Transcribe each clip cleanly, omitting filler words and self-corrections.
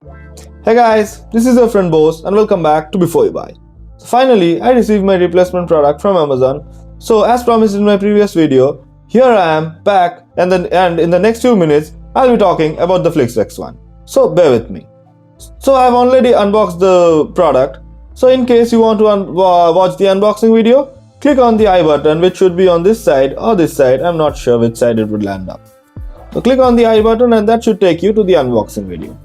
Hey guys, this is your friend Bose and welcome back to Before You Buy. So finally, I received my replacement product from Amazon. So as promised in my previous video, here I am back and in the next few minutes, I'll be talking about the FLiX X1. So bear with me. So I've already unboxed the product. So in case you want to watch the unboxing video, click on the I button which should be on this side or this side. I'm not sure which side it would land up. So click on the I button and that should take you to the unboxing video.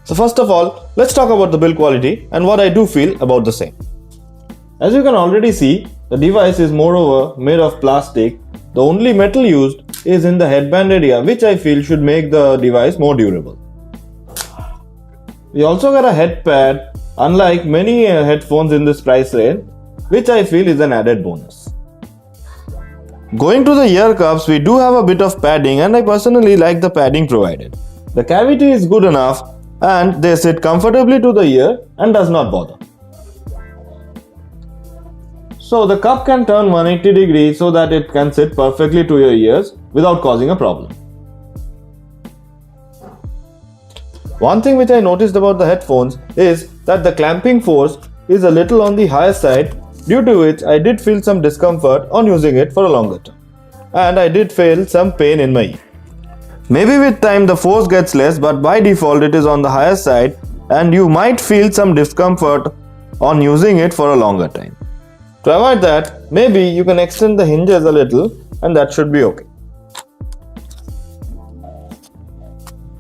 So first of all, let's talk about the build quality and what I do feel about the same. As you can already see, the device is moreover made of plastic. The only metal used is in the headband area, which I feel should make the device more durable. We also got a head pad, unlike many headphones in this price range, which I feel is an added bonus. Going to the ear cups, we do have a bit of padding and I personally like the padding provided. The cavity is good enough and they sit comfortably to the ear and does not bother. So the cup can turn 180 degrees so that it can sit perfectly to your ears without causing a problem. One thing which I noticed about the headphones is that the clamping force is a little on the higher side, due to which I did feel some discomfort on using it for a longer time. And I did feel some pain in my ear. Maybe with time the force gets less, but by default it is on the higher side and you might feel some discomfort on using it for a longer time. To avoid that, maybe you can extend the hinges a little and that should be okay.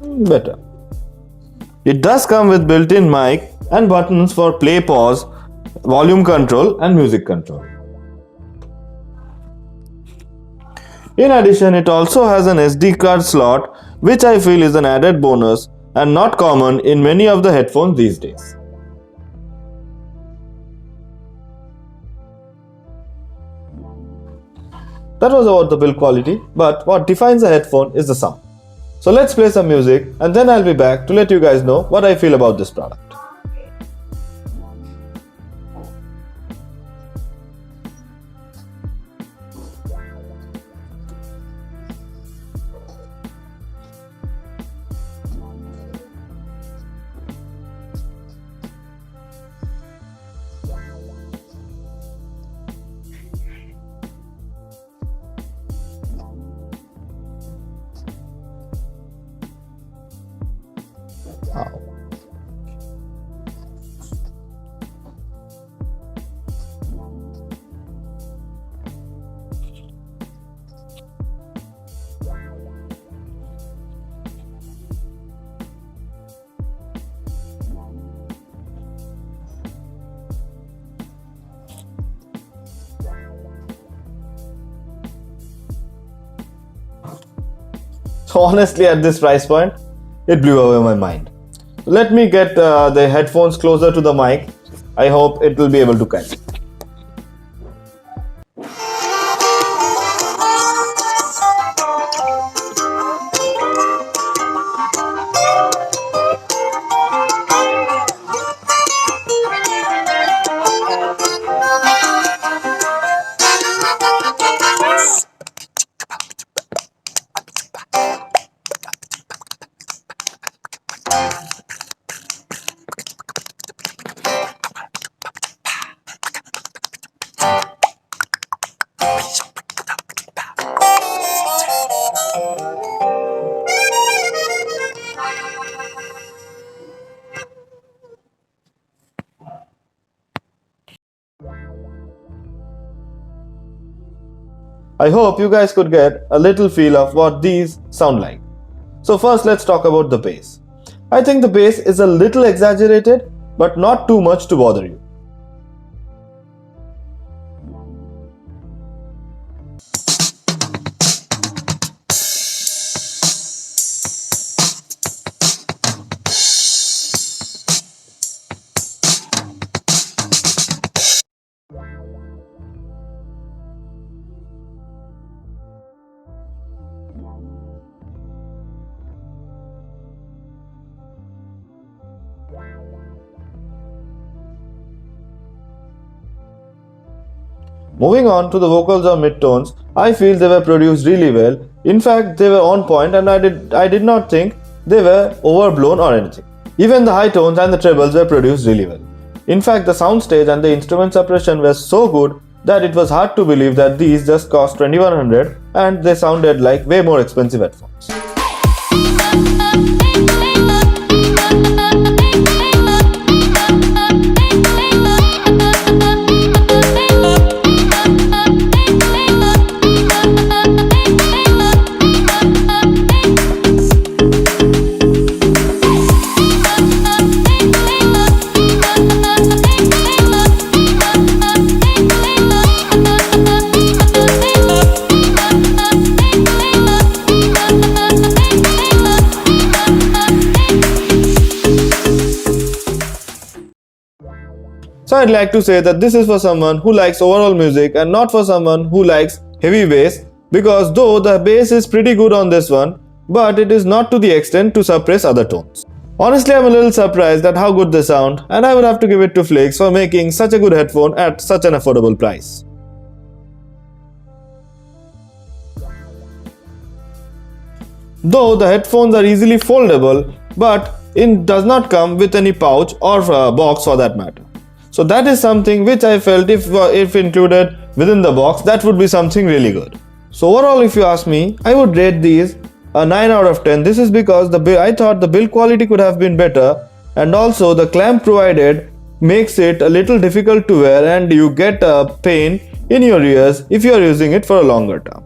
Better. It does come with built-in mic and buttons for play, pause, volume control and music control. In addition, it also has an SD card slot, which I feel is an added bonus and not common in many of the headphones these days. That was about the build quality, but what defines a headphone is the sound. So let's play some music and then I'll be back to let you guys know what I feel about this product. Wow. So honestly, at this price point, it blew away my mind. Let me get the headphones closer to the mic. I hope it will be able to catch it. I hope you guys could get a little feel of what these sound like. So first let's talk about the bass. I think the bass is a little exaggerated, but not too much to bother you. Moving on to the vocals or mid-tones, I feel they were produced really well. In fact, they were on point and I did not think they were overblown or anything. Even the high tones and the trebles were produced really well. In fact, the soundstage and the instrument suppression were so good that it was hard to believe that these just cost 2100 and they sounded like way more expensive headphones. So I'd like to say that this is for someone who likes overall music and not for someone who likes heavy bass, because though the bass is pretty good on this one, but it is not to the extent to suppress other tones. Honestly, I'm a little surprised at how good they sound, and I would have to give it to FLiX for making such a good headphone at such an affordable price. Though the headphones are easily foldable, but it does not come with any pouch or box for that matter. So that is something which I felt if included within the box, that would be something really good. So overall, if you ask me, I would rate these a 9 out of 10. This is because I thought the build quality could have been better, and also the clamp provided makes it a little difficult to wear and you get a pain in your ears if you are using it for a longer term.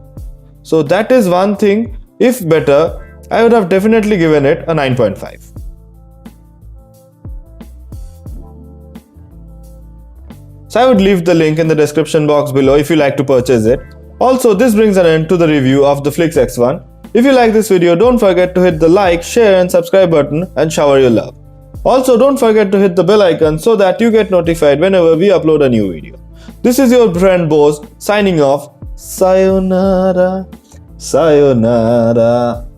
So that is one thing. If better, I would have definitely given it a 9.5. So I would leave the link in the description box below if you like to purchase it. Also, this brings an end to the review of the FLiX X1. If you like this video, don't forget to hit the like, share and subscribe button and shower your love. Also, don't forget to hit the bell icon so that you get notified whenever we upload a new video. This is your friend Bose signing off. Sayonara. Sayonara.